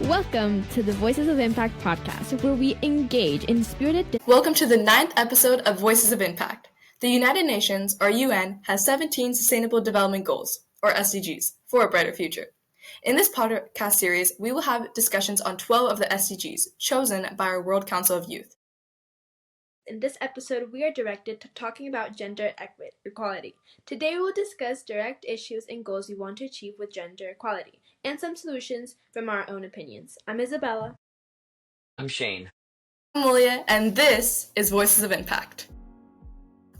Welcome to the Voices of Impact podcast, where we engage in spirited... Welcome to the 9th episode of Voices of Impact. The United Nations, or UN, has 17 Sustainable Development Goals, or SDGs, for a brighter future. In this podcast series, we will have discussions on 12 of the SDGs, chosen by our World Council of Youth. In this episode, we are directed to talking about gender equality. Today, we will discuss direct issues and goals we want to achieve with gender equality, and some solutions from our own opinions. I'm Isabella. I'm Shane. I'm Amulya, and this is Voices of Impact.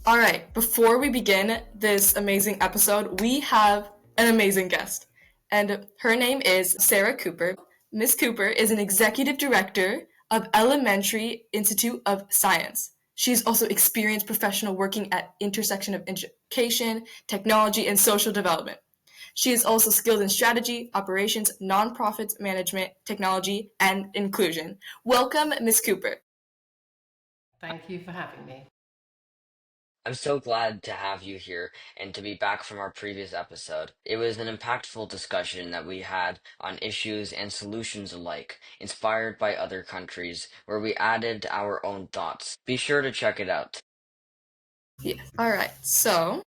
All right, before we begin this amazing episode, we have an amazing guest, and her name is Sarah Cooper. Ms. Cooper is an executive director of Elementary Institute of Science. She's also experienced professional working at intersection of education, technology, and social development. She is also skilled in strategy, operations, nonprofits management, technology, and inclusion. Welcome, Ms. Cooper. Thank you for having me. I'm so glad to have you here and to be back from our previous episode. It was an impactful discussion that we had on issues and solutions alike, inspired by other countries, where we added our own thoughts. Be sure to check it out. Yeah. All right, so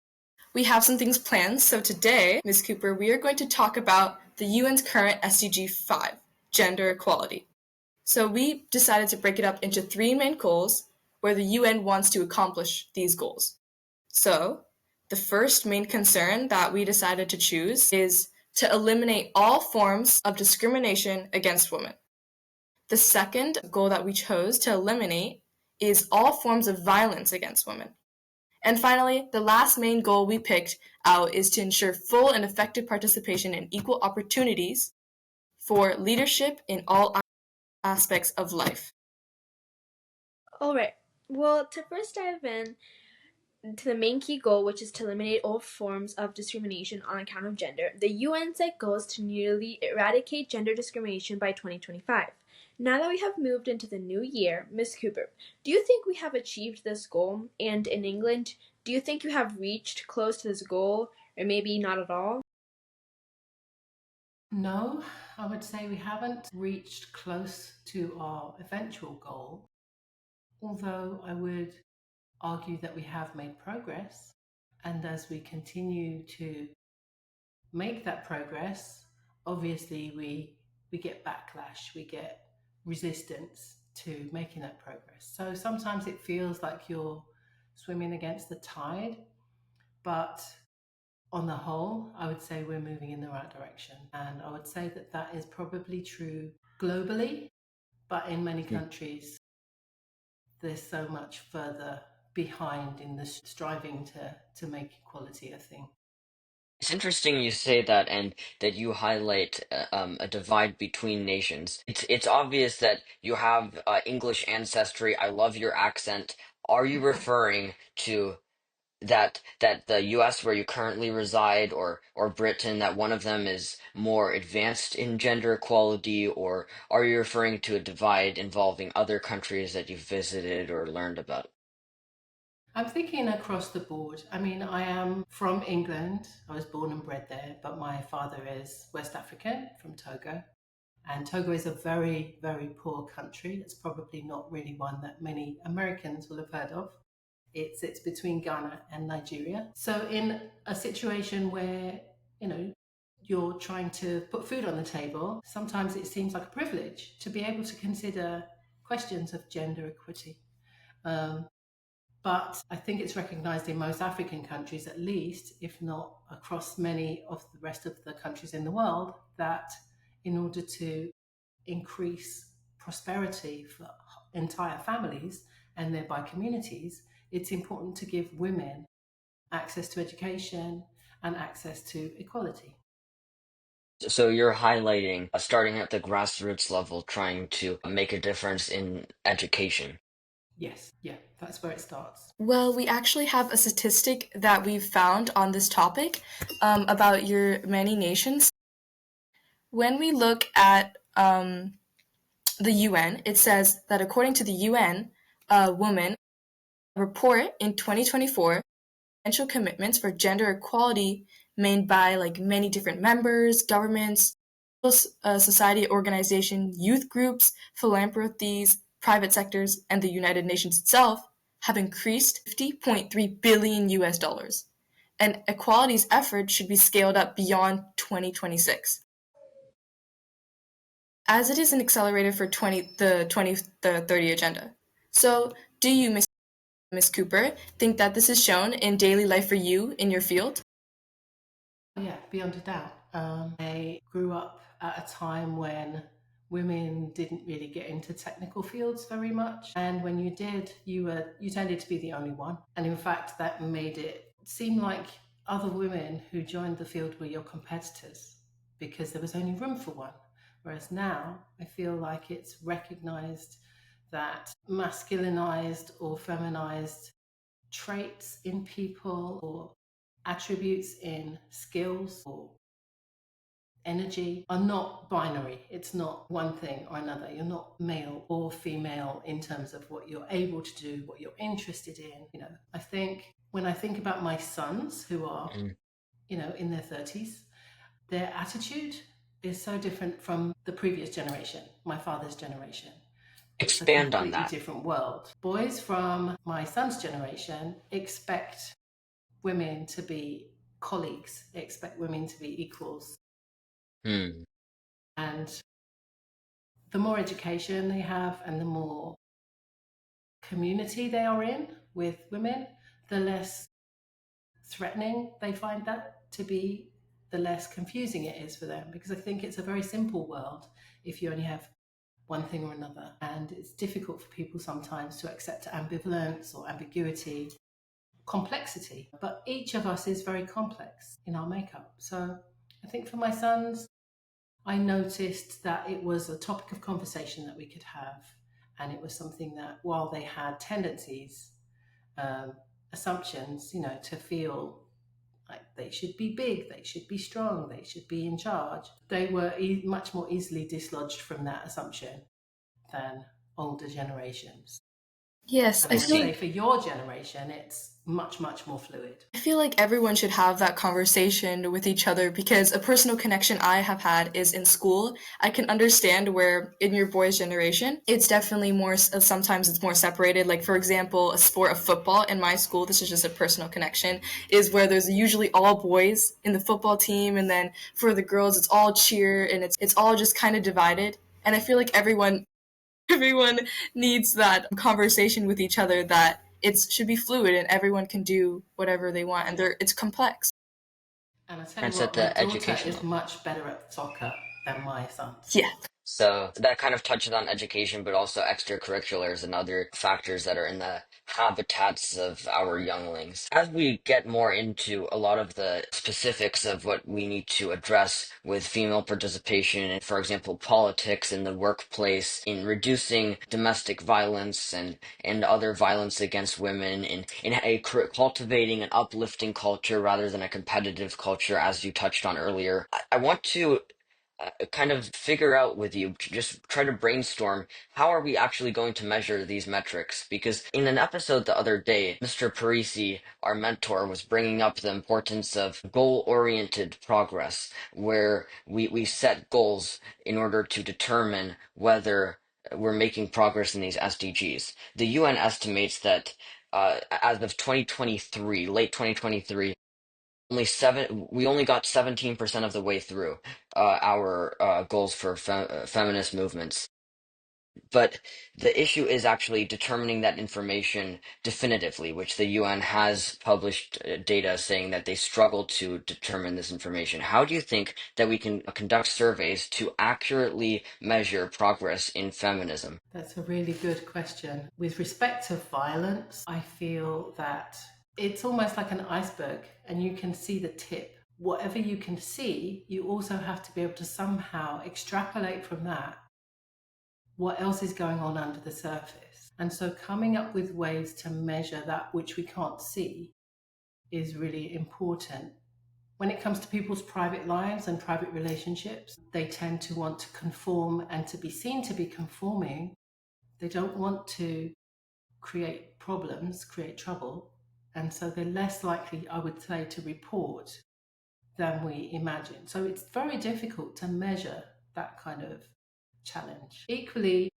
we have some things planned. So today, Ms. Cooper, we are going to talk about the UN's current SDG 5, gender equality. So we decided to break it up into 3 main goals where the UN wants to accomplish these goals. So the first main concern that we decided to choose is to eliminate all forms of discrimination against women. The second goal that we chose to eliminate is all forms of violence against women. And finally, the last main goal we picked out is to ensure full and effective participation in equal opportunities for leadership in all aspects of life. All right. Well, to first dive in to the main key goal, which is to eliminate all forms of discrimination on account of gender, the UN set goals to nearly eradicate gender discrimination by 2025. Now that we have moved into the new year, Ms. Cooper, do you think we have achieved this goal? And in England, do you think you have reached close to this goal, or maybe not at all? No, I would say we haven't reached close to our eventual goal, although I would argue that we have made progress. And as we continue to make that progress, obviously we get backlash, we get resistance to making that progress. So sometimes it feels like you're swimming against the tide, but on the whole, I would say we're moving in the right direction. And I would say that that is probably true globally, but in many countries, there's so much further behind in the striving to make equality a thing. It's interesting you say that and that you highlight a divide between nations. It's obvious that you have English ancestry. I love your accent. Are you referring to that the US where you currently reside or Britain, that one of them is more advanced in gender equality, or are you referring to a divide involving other countries that you've visited or learned about? I'm thinking across the board. I mean, I am from England. I was born and bred there, but my father is West African from Togo. And Togo is a very, very poor country. It's probably not really one that many Americans will have heard of. It sits between Ghana and Nigeria. So in a situation where, you're trying to put food on the table, sometimes it seems like a privilege to be able to consider questions of gender equity. But I think it's recognized in most African countries, at least, if not across many of the rest of the countries in the world, that in order to increase prosperity for entire families and thereby communities, it's important to give women access to education and access to equality. So you're highlighting starting at the grassroots level, trying to make a difference in education. Yes, yeah, that's where it starts. Well, we actually have a statistic that we've found on this topic about your many nations. When we look at the UN, it says that according to the UN, women report in 2024 financial commitments for gender equality made by many different members, governments, society organization, youth groups, philanthropies, private sectors, and the United Nations itself have increased $50.3 billion US dollars. And equality's efforts should be scaled up beyond 2026. As it is an accelerator for the 2030 agenda. So, do you, Ms. Cooper, think that this is shown in daily life for you in your field? Yeah, beyond a doubt. I grew up at a time when women didn't really get into technical fields very much, and when you did, you tended to be the only one. And in fact, that made it seem like other women who joined the field were your competitors because there was only room for one. Whereas now, I feel like it's recognized that masculinized or feminized traits in people or attributes in skills or energy are not binary. It's not one thing or another. You're not male or female in terms of what you're able to do, what you're interested in. I think when I think about my sons who are, in their 30s, their attitude is so different from the previous generation, my father's generation. It's a Expand on completely that. different world. Boys from my son's generation expect women to be colleagues, expect women to be equals. And the more education they have and the more community they are in with women, the less threatening they find that to be, the less confusing it is for them. Because I think it's a very simple world if you only have one thing or another. And it's difficult for people sometimes to accept ambivalence or ambiguity, complexity. But each of us is very complex in our makeup. So I think for my sons, I noticed that it was a topic of conversation that we could have. And it was something that while they had tendencies, assumptions, to feel like they should be big, they should be strong, they should be in charge, they were much more easily dislodged from that assumption than older generations. Yes, and I would say for your generation, it's much, much more fluid. I feel like everyone should have that conversation with each other because a personal connection I have had is in school. I can understand where in your boys' generation, it's definitely more, sometimes it's more separated. Like, for example, a sport of football in my school, this is just a personal connection, is where there's usually all boys in the football team. And then for the girls, it's all cheer and it's all just kind of divided. And I feel like everyone needs that conversation with each other that it should be fluid and everyone can do whatever they want and it's complex. And I tell you That's at what, my the daughter education is level. much better at soccer than my sons. Yeah. So that kind of touches on education, but also extracurriculars and other factors that are in the habitats of our younglings. As we get more into a lot of the specifics of what we need to address with female participation in, for example, politics in the workplace, in reducing domestic violence and other violence against women, cultivating an uplifting culture rather than a competitive culture, as you touched on earlier, I want to kind of figure out with you, just try to brainstorm how are we actually going to measure these metrics? Because in an episode the other day, Mr. Parisi, our mentor, was bringing up the importance of goal-oriented progress, where we set goals in order to determine whether we're making progress in these SDGs. The UN estimates that as of 2023, late 2023, we only got 17% of the way through our goals for feminist movements. But the issue is actually determining that information definitively, which the UN has published data saying that they struggle to determine this information. How do you think that we can conduct surveys to accurately measure progress in feminism? That's a really good question. With respect to violence, I feel that it's almost like an iceberg and you can see the tip. Whatever you can see, you also have to be able to somehow extrapolate from that what else is going on under the surface. And so coming up with ways to measure that which we can't see is really important. When it comes to people's private lives and private relationships, they tend to want to conform and to be seen to be conforming. They don't want to create problems, create trouble. And so they're less likely, I would say, to report than we imagine. So it's very difficult to measure that kind of challenge. Equally,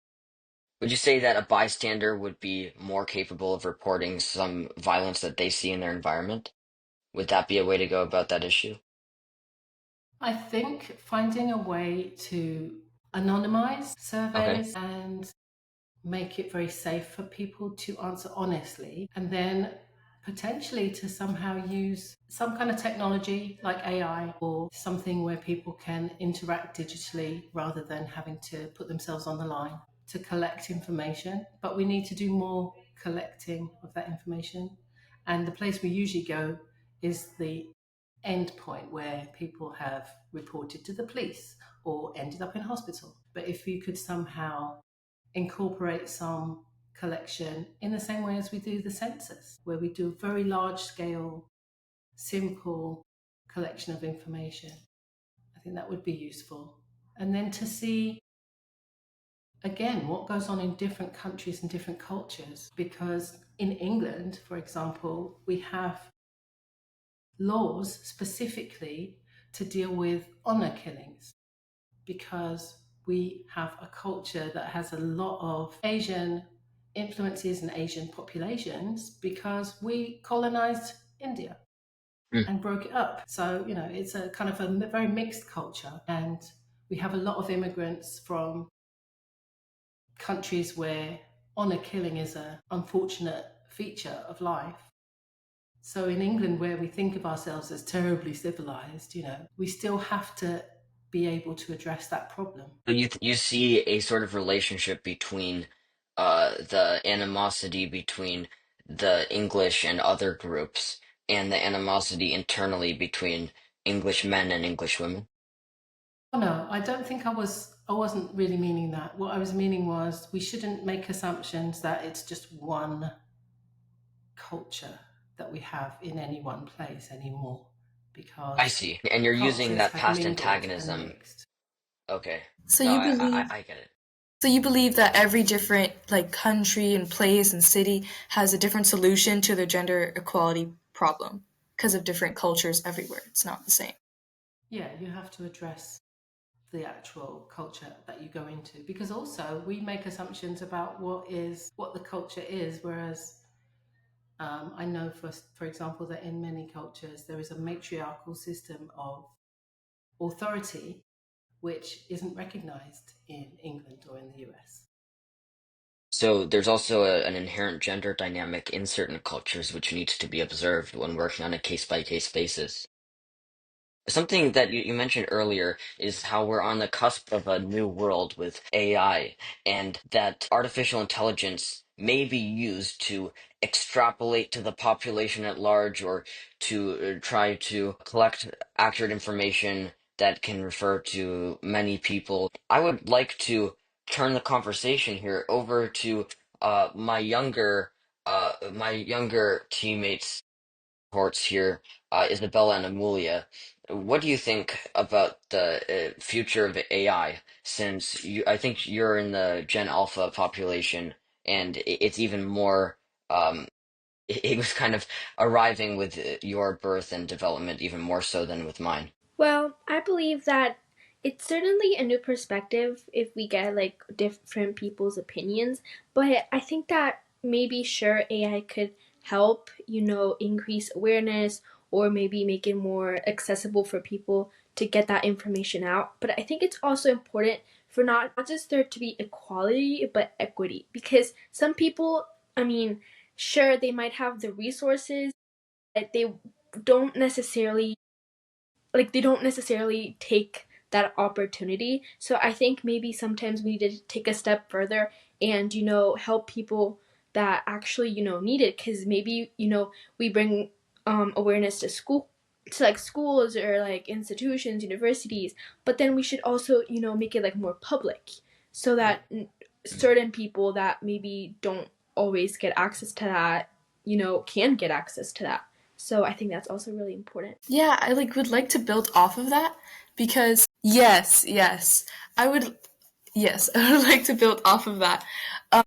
Would you say that a bystander would be more capable of reporting some violence that they see in their environment? Would that be a way to go about that issue? I think finding a way to anonymize Okay. surveys and make it very safe for people to answer honestly, and then potentially to somehow use some kind of technology like AI or something where people can interact digitally rather than having to put themselves on the line to collect information. But we need to do more collecting of that information. And the place we usually go is the end point where people have reported to the police or ended up in hospital. But if you could somehow incorporate some collection in the same way as we do the census, where we do a very large scale, simple collection of information, I think that would be useful. And then to see again what goes on in different countries and different cultures, because in England, for example, we have laws specifically to deal with honor killings because we have a culture that has a lot of Asian influences and Asian populations because we colonized India Hmm. and broke it up. So, it's a kind of a very mixed culture. And we have a lot of immigrants from countries where honor killing is an unfortunate feature of life. So in England, where we think of ourselves as terribly civilized, we still have to be able to address that problem. So you see a sort of relationship between the animosity between the English and other groups and the animosity internally between English men and English women? Oh, no, I don't think I wasn't really meaning that. What I was meaning was we shouldn't make assumptions that it's just one culture that we have in any one place anymore, I because see. And you're using cultures that have past mingled and antagonism. mixed. Okay. So No, you I, believe I, I get it. so you believe that every different like country and place and city has a different solution to the gender equality problem because of different cultures everywhere. It's not the same. Yeah, you have to address the actual culture that you go into, because also we make assumptions about what the culture is, whereas I know for example that in many cultures there is a matriarchal system of authority which isn't recognized in England or in the US. So there's also an inherent gender dynamic in certain cultures which needs to be observed when working on a case-by-case basis. Something that you mentioned earlier is how we're on the cusp of a new world with AI, and that artificial intelligence may be used to extrapolate to the population at large or to try to collect accurate information that can refer to many people. I would like to turn the conversation here over to my younger teammates cohorts here, Isabella and Amulya. What do you think about the future of AI? Since I think you're in the Gen Alpha population, and it's even more. It was kind of arriving with your birth and development even more so than with mine. Well, I believe that it's certainly a new perspective if we get like different people's opinions, but I think that maybe sure AI could help, increase awareness or maybe make it more accessible for people to get that information out. But I think it's also important for not just there to be equality, but equity. Because some people, I mean, sure, they might have the resources, but don't necessarily they don't necessarily take that opportunity. So I think maybe sometimes we need to take a step further and help people that actually need it, because maybe we bring awareness to like schools or like institutions, universities, but then we should also make it like more public so that certain people that maybe don't always get access to that can get access to that. So I think that's also really important. Yeah, I would like to build off of that because yes, I would yes, I would like to build off of that. Um,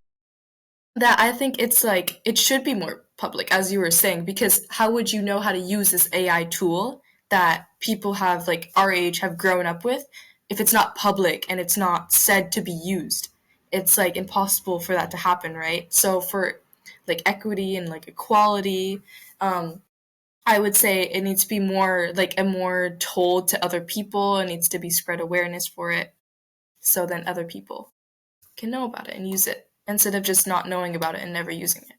that I think it's like it should be more public, as you were saying, because how would you know how to use this AI tool that people have like our age have grown up with, if it's not public and it's not said to be used, it's like impossible for that to happen, right? So for like equity and like equality, I would say it needs to be more like a more told to other people. It needs to be spread awareness for it, so then other people can know about it and use it instead of just not knowing about it and never using it.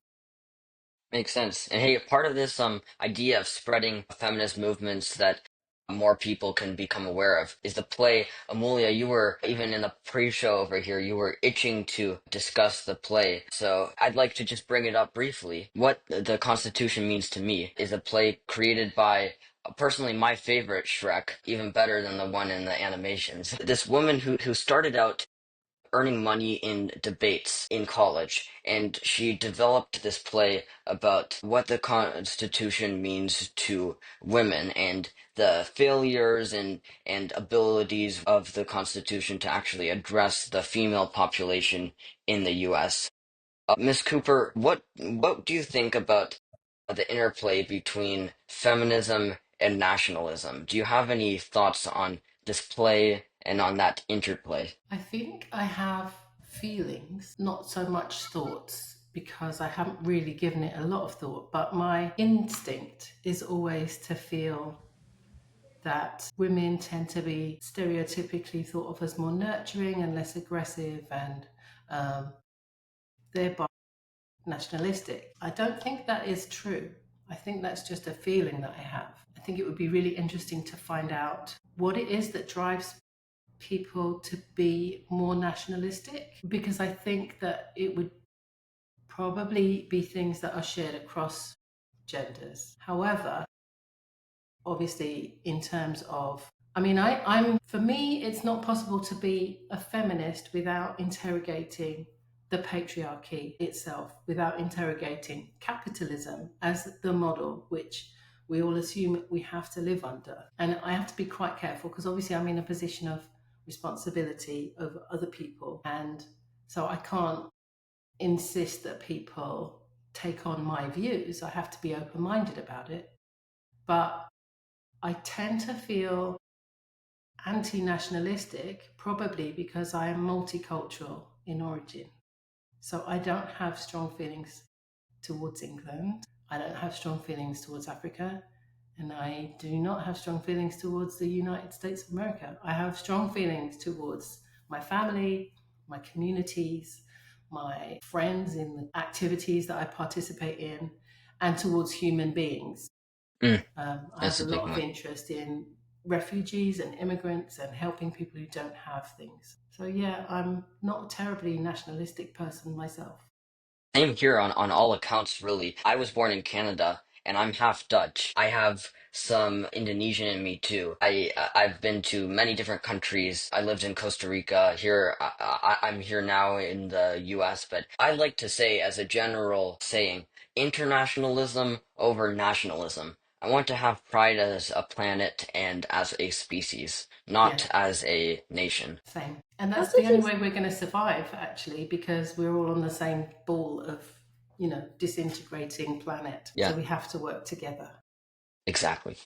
Makes sense. And hey, part of this idea of spreading feminist movements that more people can become aware of is the play Amulya. You were even in the pre-show over here, you were itching to discuss the play. So I'd like to just bring it up briefly. What the Constitution Means to Me is a play created by personally my favorite Shrek, even better than the one in the animations. This woman who started out earning money in debates in college, and she developed this play about what the Constitution means to women and the failures and abilities of the Constitution to actually address the female population in the U.S. Miss Cooper, what do you think about the interplay between feminism and nationalism? Do you have any thoughts on this play and on that interplay? I think I have feelings, not so much thoughts, because I haven't really given it a lot of thought. But my instinct is always to feel that women tend to be stereotypically thought of as more nurturing and less aggressive, and thereby nationalistic. I don't think that is true. I think that's just a feeling that I have. I think it would be really interesting to find out what it is that drives people to be more nationalistic, because I think that it would probably be things that are shared across genders. However, obviously, in terms of, I'm for me, it's not possible to be a feminist without interrogating the patriarchy itself, without interrogating capitalism as the model which we all assume we have to live under. And I have to be quite careful because obviously I'm in a position of responsibility over other people, and so I can't insist that people take on my views. I have to be open-minded about it. But I tend to feel anti-nationalistic, probably because I am multicultural in origin. So I don't have strong feelings towards England. I don't have strong feelings towards Africa. And I do not have strong feelings towards the United States of America. I have strong feelings towards my family, my communities, my friends in the activities that I participate in, and towards human beings. I That's have a a big lot of one. interest in refugees and immigrants and helping people who don't have things. So yeah, I'm not a terribly nationalistic person myself. Same here on all accounts, really. I was born in Canada and I'm half Dutch. I have some Indonesian in me too. I've been to many different countries. I lived in Costa Rica. Here I'm here now in the US, but I like to say as a general saying, internationalism over nationalism. I want to have pride as a planet and as a species, Yeah, not as a nation. same. And that's Also, the only just way we're going to survive, actually, because we're all on the same ball of, disintegrating planet. So Yeah, we have to work together. exactly.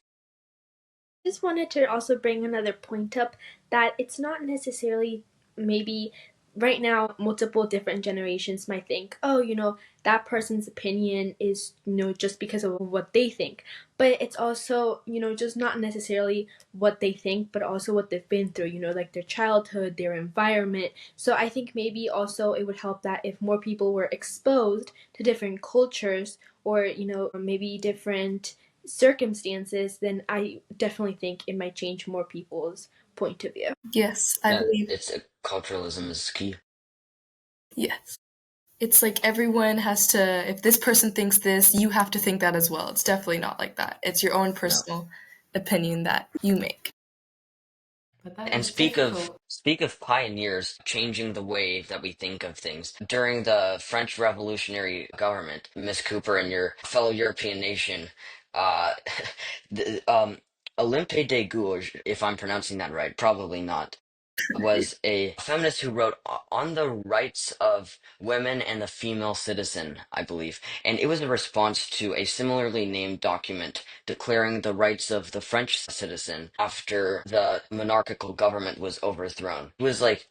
just wanted to also bring another point up that it's not necessarily maybe right now multiple different generations might think, oh, that person's opinion is, just because of what they think. But it's also, just not necessarily what they think, but also what they've been through, like their childhood, their environment. So I think maybe also it would help that if more people were exposed to different cultures or, maybe different circumstances, then I definitely think it might change more people's point of view. Yes, I Yeah, believe. it's culturalism is key. Yes. It's like everyone has to, if this person thinks this, you have to think that as well. It's definitely not like that. It's your own No. personal opinion that you make. But that And is difficult. speak of pioneers changing the way that we think of things. During the French Revolutionary government, Miss Cooper and your fellow European nation, uh, the, Olympe de Gouges, if I'm pronouncing that right, probably not. was a feminist who wrote on the rights of women and the female citizen, I believe. And it was a response to a similarly named document declaring the rights of the French citizen after the monarchical government was overthrown. It was like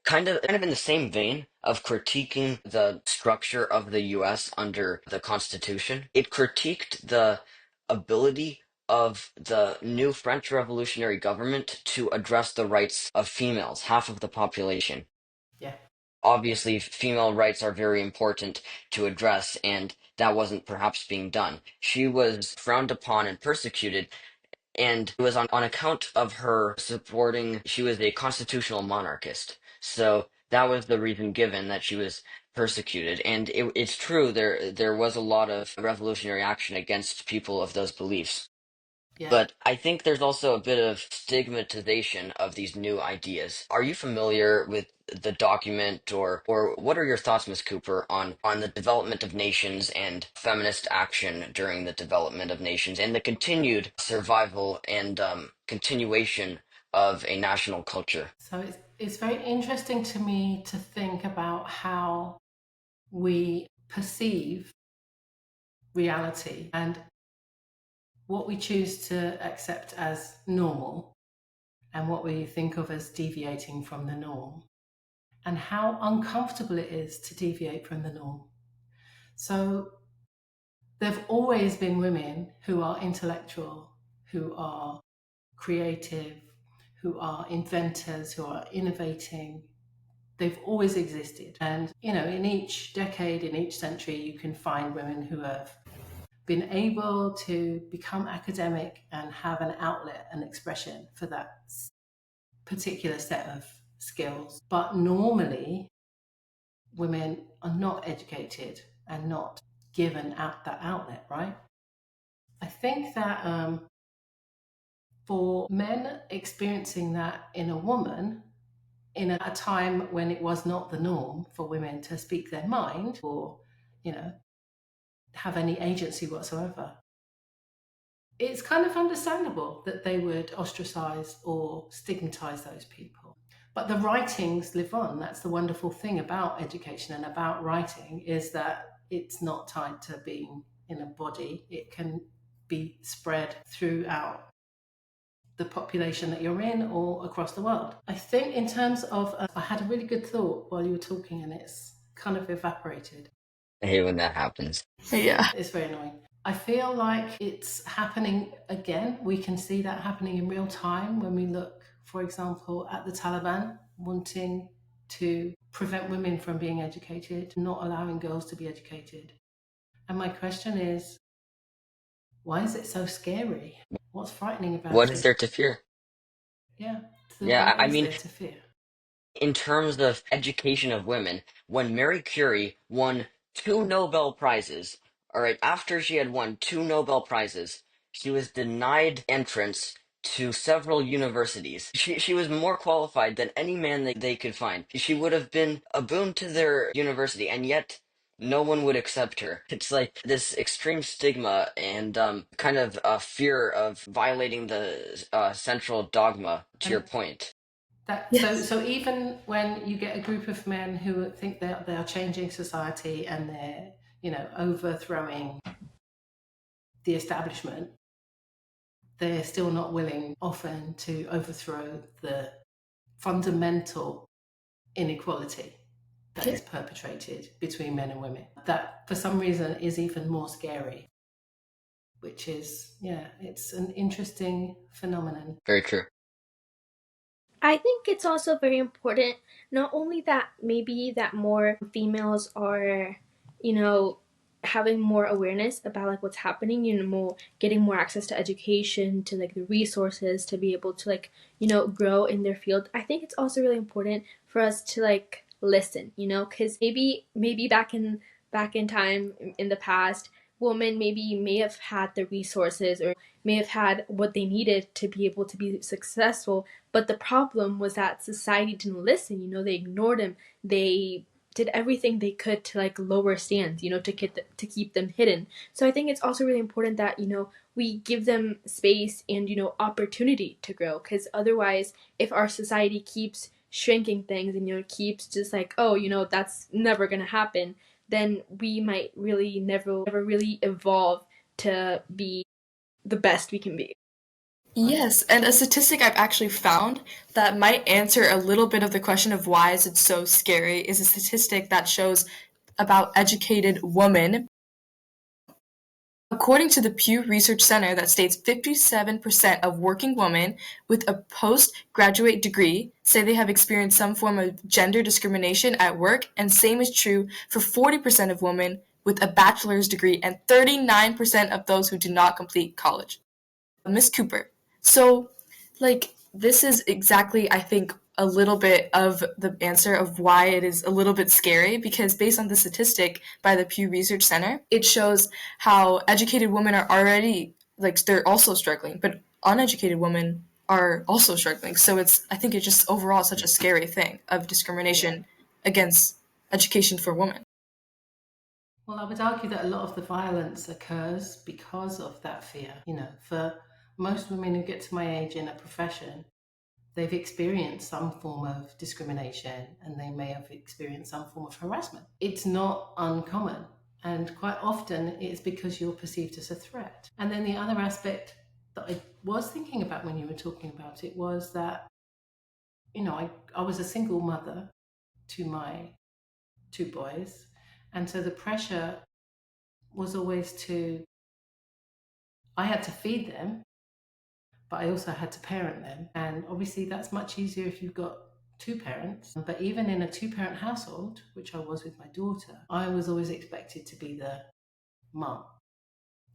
kind of in the same vein of critiquing the structure of the US under the Constitution. It critiqued the ability of the new French revolutionary government to address the rights of females, half of the population. Yeah. Obviously, female rights are very important to address, and that wasn't perhaps being done. She was frowned upon and persecuted, and it was on account of her supporting, she was a constitutional monarchist. So that was the reason given that she was persecuted. And it's true, there was a lot of revolutionary action against people of those beliefs. Yeah. But I think there's also a bit of stigmatization of these new ideas. Are you familiar with the document, or what are your thoughts, Ms. Cooper, on the development of nations and feminist action during the development of nations and the continued survival and continuation of a national culture? So it's very interesting to me to think about how we perceive reality and what we choose to accept as normal and what we think of as deviating from the norm, and how uncomfortable it is to deviate from the norm. So there have always been women who are intellectual, who are creative, who are inventors, who are innovating. They've always existed. And, in each decade, in each century, you can find women who have been able to become academic and have an outlet and expression for that particular set of skills. But normally, women are not educated and not given out that outlet, right? I think that for men experiencing that in a woman, in a time when it was not the norm for women to speak their mind or, have any agency whatsoever, it's kind of understandable that they would ostracize or stigmatize those people. But the writings live on. That's the wonderful thing about education and about writing, is that it's not tied to being in a body. It can be spread throughout the population that you're in or across the world. I think in terms of, I had a really good thought while you were talking and it's kind of evaporated. I hate when that happens. Yeah. It's very annoying. I feel like it's happening again. We can see that happening in real time when we look, for example, at the Taliban wanting to prevent women from being educated, not allowing girls to be educated. And my question is, why is it so scary? What's frightening about What it? is there to fear? Yeah. So Yeah, what I is mean, there to fear? in terms of education of women, when Mary Curie won 2 Nobel Prizes, all right, after she had won 2 Nobel Prizes, she was denied entrance to several universities. She was more qualified than any man they could find. She would have been a boon to their university, and yet no one would accept her. It's like this extreme stigma and kind of a fear of violating the central dogma, to your And point. that Yes. so even when you get a group of men who think they are changing society and they're overthrowing the establishment, they're still not willing often to overthrow the fundamental inequality that is perpetrated between men and women. That for some reason is even more scary, which is, it's an interesting phenomenon. Very true. I think it's also very important, not only that maybe that more females are, having more awareness about like what's happening, more getting more access to education, to like the resources to be able to like, grow in their field. I think it's also really important for us to like listen, because maybe back in time in the past, women maybe may have had the resources or may have had what they needed to be able to be successful, but the problem was that society didn't listen. They ignored him. They did everything they could to like lower stands, to keep them hidden. So I think it's also really important that, we give them space and, opportunity to grow, because otherwise, if our society keeps shrinking things and, keeps just like, oh, that's never going to happen, then we might really never really evolve to be the best we can be. Yes, and a statistic I've actually found that might answer a little bit of the question of why is it so scary is a statistic that shows about educated women. According to the Pew Research Center, that states 57% of working women with a postgraduate degree say they have experienced some form of gender discrimination at work, and same is true for 40% of women with a bachelor's degree and 39% of those who do not complete college. Miss Cooper. So, this is exactly, I think, a little bit of the answer of why it is a little bit scary, because based on the statistic by the Pew Research Center, it shows how educated women are already, they're also struggling, but uneducated women are also struggling. So I think it's just overall such a scary thing of discrimination against education for women. Well, I would argue that a lot of the violence occurs because of that fear. For most women who get to my age in a profession, they've experienced some form of discrimination and they may have experienced some form of harassment. It's not uncommon, and quite often it's because you're perceived as a threat. And then the other aspect that I was thinking about when you were talking about it was that, I was a single mother to my 2 boys, and so the pressure was always I had to feed them, but I also had to parent them. And obviously that's much easier if you've got 2 parents. But even in a 2-parent household, which I was with my daughter, I was always expected to be the mum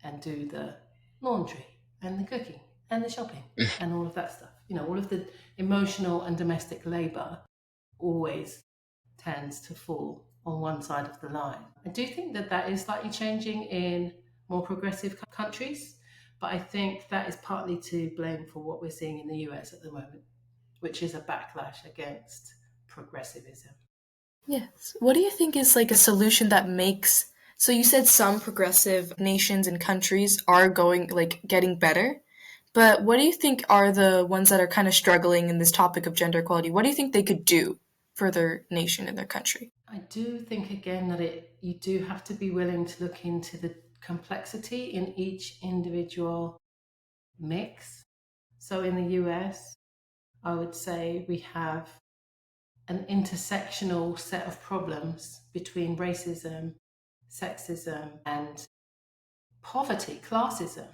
and do the laundry and the cooking and the shopping and all of that stuff. All of the emotional and domestic labor always tends to fall on one side of the line. I do think that is slightly changing in more progressive countries, but I think that is partly to blame for what we're seeing in the US at the moment, which is a backlash against progressivism. Yes. What do you think is a solution that makes, so you said some progressive nations and countries are getting better, but what do you think are the ones that are kind of struggling in this topic of gender equality? What do you think they could do for their nation and their country? I do think again that you do have to be willing to look into the complexity in each individual mix. So in the US, I would say we have an intersectional set of problems between racism, sexism, and poverty, classism.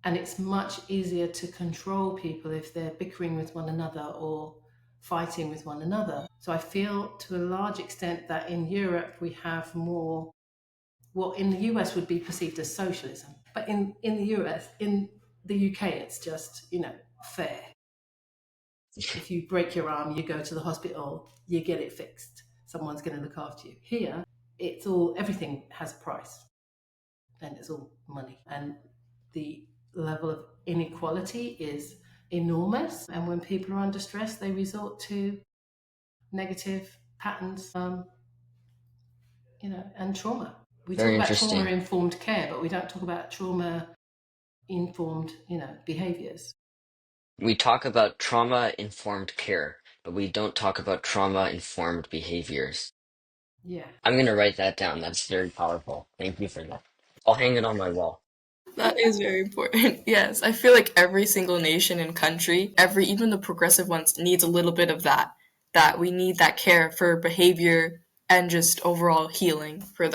And it's much easier to control people if they're bickering with one another or fighting with one another. So I feel to a large extent that in Europe we have more what in the US would be perceived as socialism. But in the UK, it's just, fair. If you break your arm, you go to the hospital, you get it fixed. Someone's going to look after you. Here, everything has a price, and it's all money. And the level of inequality is enormous. And when people are under stress, they resort to negative patterns, and trauma. We talk Very about interesting. trauma-informed care, but we don't talk about trauma-informed, behaviors. We talk about trauma-informed care, but we don't talk about trauma-informed behaviors. Yeah. I'm gonna write that down. That's very powerful. Thank you for that. I'll hang it on my wall. That is very important. Yes, I feel like every single nation and country, even the progressive ones, needs a little bit of that. That we need that care for behavior and just overall healing from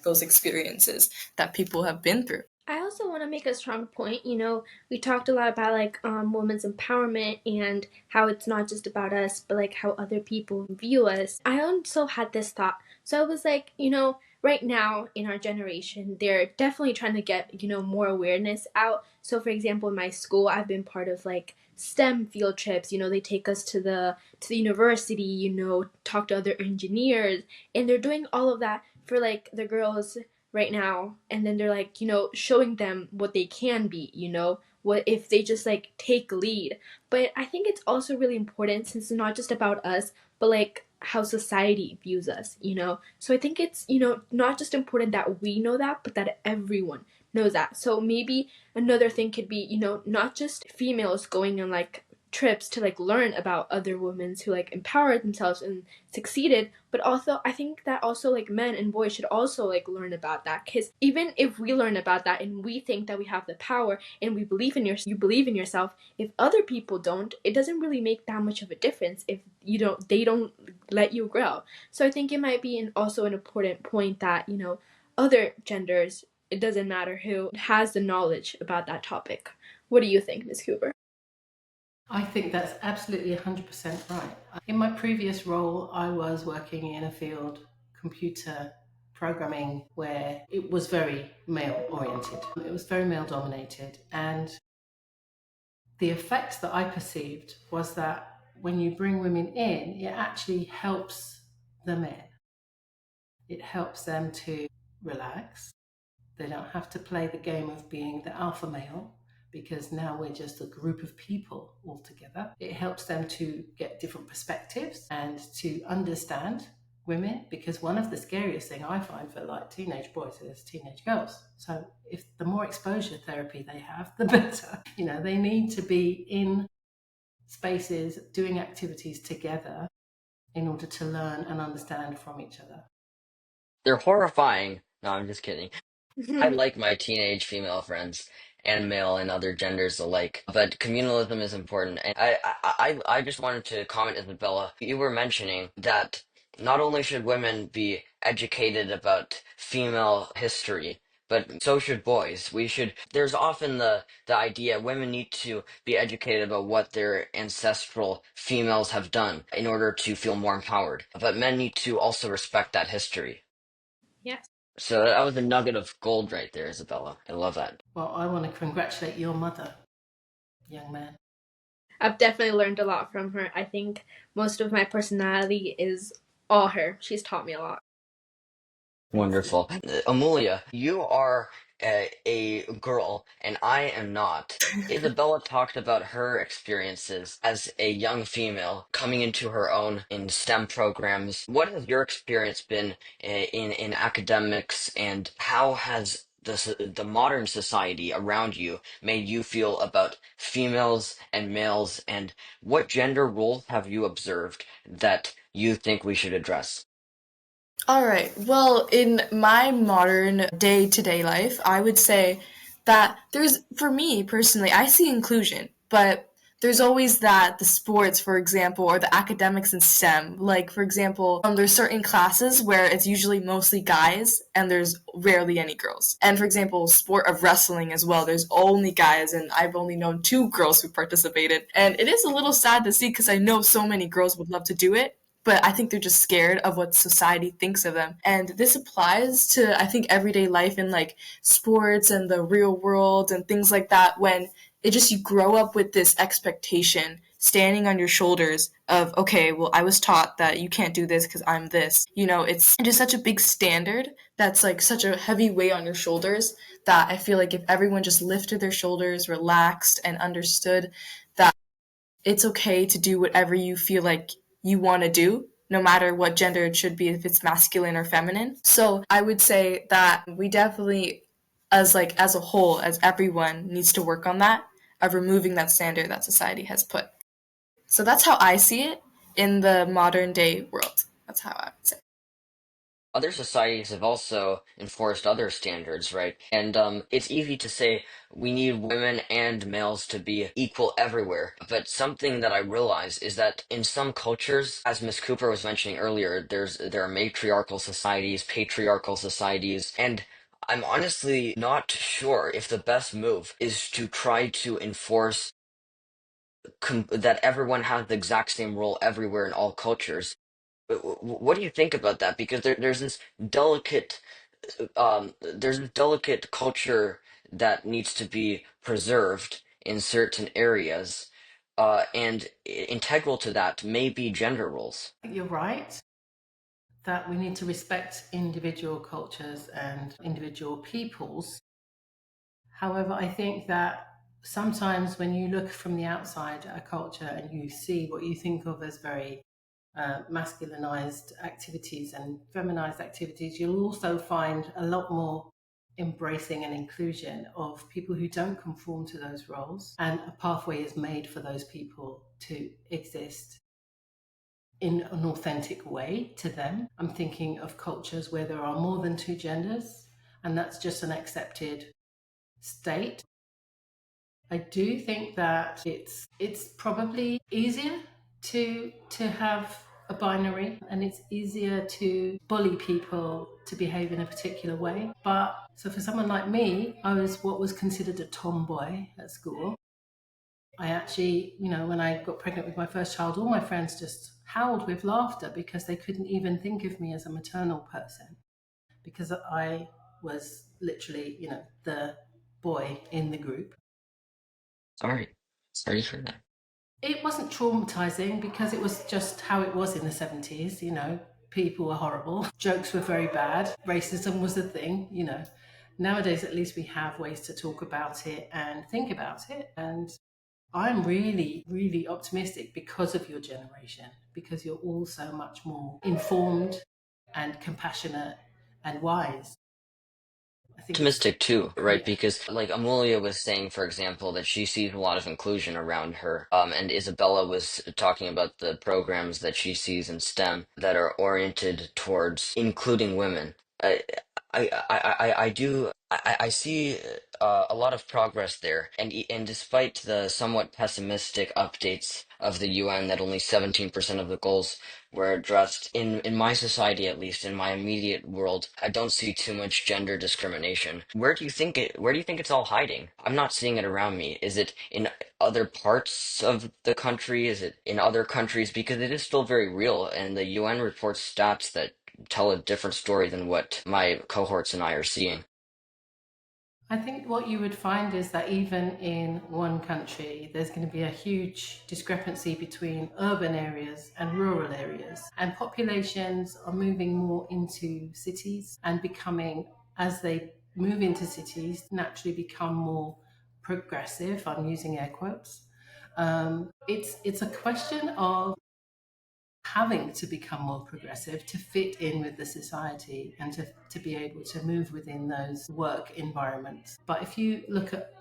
those experiences that people have been through. I also want to make a strong point. We talked a lot about women's empowerment and how it's not just about us, but how other people view us. I also had this thought. So I was like, right now in our generation, they're definitely trying to get, more awareness out. So for example, in my school, I've been part of STEM field trips. They take us to the university, talk to other engineers, and they're doing all of that for the girls right now, and then they're showing them what they can be, what if they just take lead. But I think it's also really important, since it's not just about us, but how society views us, you know? So I think it's, you know, not just important that we know that, but that everyone knows that. So maybe another thing could be, you know, not just females going on like trips to like learn about other women who like empowered themselves and succeeded, but also I think that also like men and boys should also like learn about that, because even if we learn about that and we think that we have the power and we believe in you believe in yourself, if other people don't, it doesn't really make that much of a difference if they don't let you grow. So I think it might be also an important point that, you know, other genders, it doesn't matter who has the knowledge about that topic. What do you think, Ms. Cooper? I think that's absolutely 100% right. In my previous role, I was working in a field, computer programming, where it was very male oriented. It was very male dominated. And the effect that I perceived was that when you bring women in, it actually helps the men. It helps them to relax. They don't have to play the game of being the alpha male, because now we're just a group of people all together. It helps them to get different perspectives and to understand women, because one of the scariest thing I find for like teenage boys is teenage girls. So if the more exposure therapy they have, the better. You know, they need to be in spaces doing activities together in order to learn and understand from each other. They're horrifying. No, I'm just kidding. I like my teenage female friends and male and other genders alike, but communalism is important. And I just wanted to comment, Isabella. You were mentioning that not only should women be educated about female history, but so should boys. There's often the idea women need to be educated about what their ancestral females have done in order to feel more empowered. But men need to also respect that history. Yes. So that was a nugget of gold right there, Isabella. I love that. Well, I want to congratulate your mother, young man. I've definitely learned a lot from her. I think most of my personality is all her. She's taught me a lot. Wonderful. Amulya, you are a girl, and I am not. Isabella talked about her experiences as a young female coming into her own in STEM programs. What has your experience been in academics, and how has the modern society around you made you feel about females and males, and what gender roles have you observed that you think we should address? All right. Well, in my modern day-to-day life, I would say that for me personally, I see inclusion, but there's always the sports, for example, or the academics in STEM. Like, for example, there's certain classes where it's usually mostly guys and there's rarely any girls. And for example, sport of wrestling as well, there's only guys, and I've only known two girls who participated. And it is a little sad to see because I know so many girls would love to do it, but I think they're just scared of what society thinks of them. And this applies to, I think, everyday life in like sports and the real world and things like that, when it just, you grow up with this expectation standing on your shoulders of, okay, well, I was taught that you can't do this because I'm this. You know, it's just such a big standard that's like such a heavy weight on your shoulders that I feel like if everyone just lifted their shoulders, relaxed, and understood that it's okay to do whatever you feel like you want to do, no matter what gender it should be, if it's masculine or feminine. So I would say that we definitely, as a whole, as everyone, needs to work on that, of removing that standard that society has put. So that's how I see it in the modern day world. That's how I would say. Other societies have also enforced other standards, right? And it's easy to say we need women and males to be equal everywhere. But something that I realize is that in some cultures, as Miss Cooper was mentioning earlier, there are matriarchal societies, patriarchal societies, and I'm honestly not sure if the best move is to try to enforce that everyone has the exact same role everywhere in all cultures. What do you think about that? Because delicate, there's this delicate culture that needs to be preserved in certain areas, and integral to that may be gender roles. I think you're right that we need to respect individual cultures and individual peoples. However, I think that sometimes when you look from the outside at a culture and you see what you think of as very masculinized activities and feminized activities, you'll also find a lot more embracing and inclusion of people who don't conform to those roles, and a pathway is made for those people to exist in an authentic way to them. I'm thinking of cultures where there are more than two genders, and that's just an accepted state. I do think that it's probably easier to have a binary, and it's easier to bully people to behave in a particular way. But so for someone like me, I was what was considered a tomboy at school. I actually, when I got pregnant with my first child, all my friends just howled with laughter because they couldn't even think of me as a maternal person, because I was literally, the boy in the group. Sorry. Sorry for that. It wasn't traumatizing because it was just how it was in the 70s. People were horrible, jokes were very bad, racism was a thing. Nowadays, at least we have ways to talk about it and think about it. And I'm really, really optimistic because of your generation, because you're all so much more informed and compassionate and wise. I think it's, Optimistic too, right? yeah. Because like Amulya was saying, for example, that she sees a lot of inclusion around her. And Isabella was talking about the programs that she sees in STEM that are oriented towards including women. I I do I see a lot of progress there, and despite the somewhat pessimistic updates of the UN that only 17% of the goals were addressed in my society, at least in my immediate world, I don't see too much gender discrimination. Where do you think it's all hiding? I'm not seeing it around me. Is it in other parts of the country? Is it in other countries? Because it is still very real, and the UN reports stats that tell a different story than what my cohorts and I are seeing. I think what you would find is that even in one country, there's going to be a huge discrepancy between urban areas and rural areas. And populations are moving more into cities and becoming, as they move into cities, naturally become more progressive. I'm using air quotes. It's a question of having to become more progressive to fit in with the society and to be able to move within those work environments. But if you look at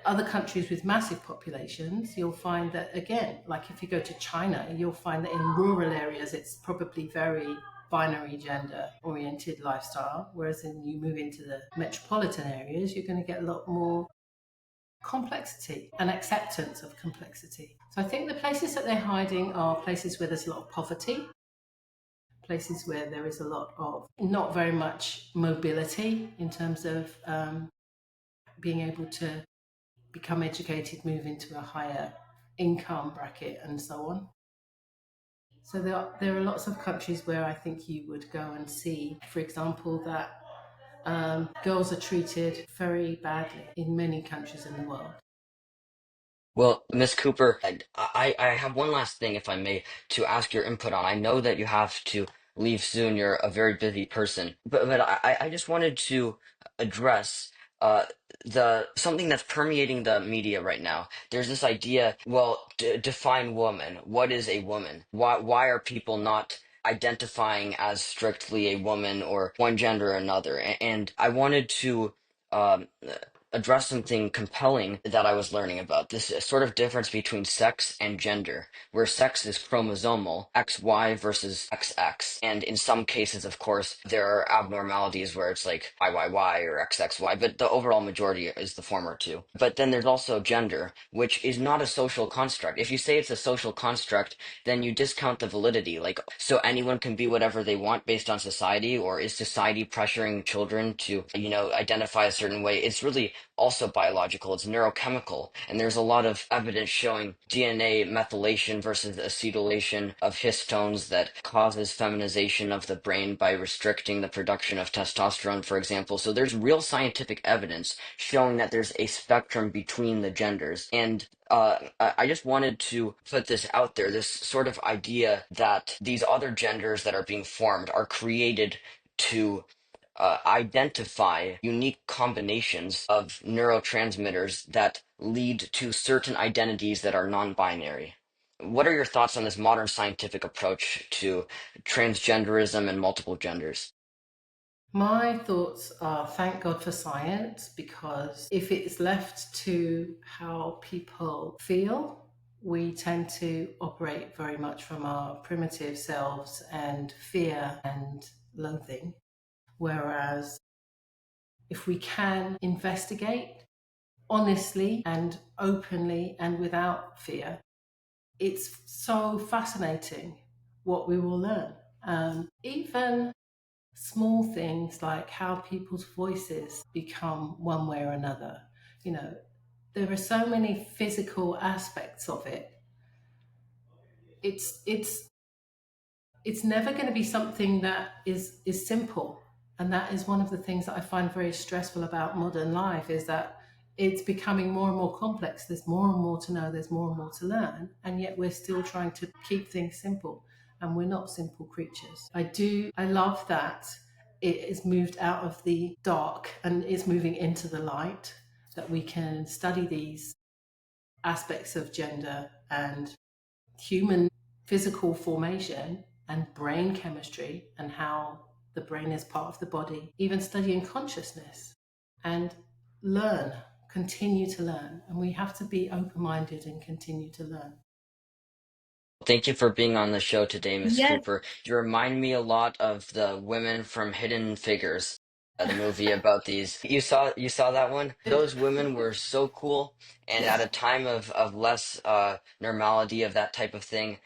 other countries with massive populations, you'll find that, again, like if you go to China, you'll find that in rural areas it's probably very binary gender oriented lifestyle, whereas when you move into the metropolitan areas, you're going to get a lot more complexity and acceptance of complexity. So I think the places that they're hiding are places where there's a lot of poverty, places where there is a lot of not very much mobility in terms of being able to become educated, move into a higher income bracket, and so on. So there are lots of countries where I think you would go and see, for example, that girls are treated very badly in many countries in the world. Well, Miss Cooper, I have one last thing, if I may, to ask your input on. I know that you have to leave soon. You're a very busy person, but I just wanted to address uh, the something that's permeating the media right now. There's this idea, well, d define woman. What is a woman? Why are people not identifying as strictly a woman or one gender or another? And I wanted to. Um, address something compelling that I was learning about this sort of difference between sex and gender, where sex is chromosomal, XY versus XX. And in some cases, of course, there are abnormalities where it's like YYY or XXY, but the overall majority is the former two. But then there's also gender, which is not a social construct. If you say it's a social construct, then you discount the validity. Like, so anyone can be whatever they want based on society, or is society pressuring children to, identify a certain way? It's really also biological, it's neurochemical, and there's a lot of evidence showing DNA methylation versus acetylation of histones that causes feminization of the brain by restricting the production of testosterone, for example. So there's real scientific evidence showing that there's a spectrum between the genders. And I just wanted to put this out there, this sort of idea that these other genders that are being formed are created to identify unique combinations of neurotransmitters that lead to certain identities that are non-binary. What are your thoughts on this modern scientific approach to transgenderism and multiple genders? My thoughts are thank God for science, because if it's left to how people feel, we tend to operate very much from our primitive selves and fear and loathing. Whereas if we can investigate honestly and openly and without fear, it's so fascinating what we will learn. Even small things like how people's voices become one way or another. You know, there are so many physical aspects of it. It's never going to be something that is simple, and that is one of the things that I find very stressful about modern life, is that it's becoming more and more complex. There's more and more to know, there's more and more to learn, and yet we're still trying to keep things simple, and we're not simple creatures. I love that it is moved out of the dark and is moving into the light, that we can study these aspects of gender and human physical formation and brain chemistry, and how the brain is part of the body, even studying consciousness, and learn, continue to learn. And we have to be open-minded and continue to learn. Thank you for being on the show today, Miss Yes. Cooper. You remind me a lot of the women from Hidden Figures, the movie about these. You saw that one? Those women were so cool, and Yeah. at a time of less normality of that type of thing.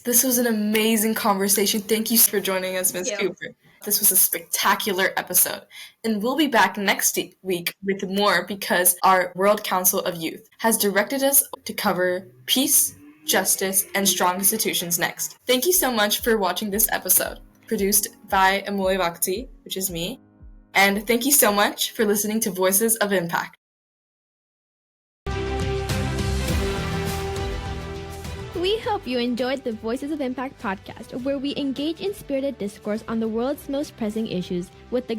This was an amazing conversation. Thank you for joining us, Ms. Thank you. Cooper. This was a spectacular episode. And we'll be back next week with more, because our World Council of Youth has directed us to cover peace, justice, and strong institutions next. Thank you so much for watching this episode, produced by Amulya, which is me. And thank you so much for listening to Voices of Impact. We hope you enjoyed the Voices of Impact podcast, where we engage in spirited discourse on the world's most pressing issues with the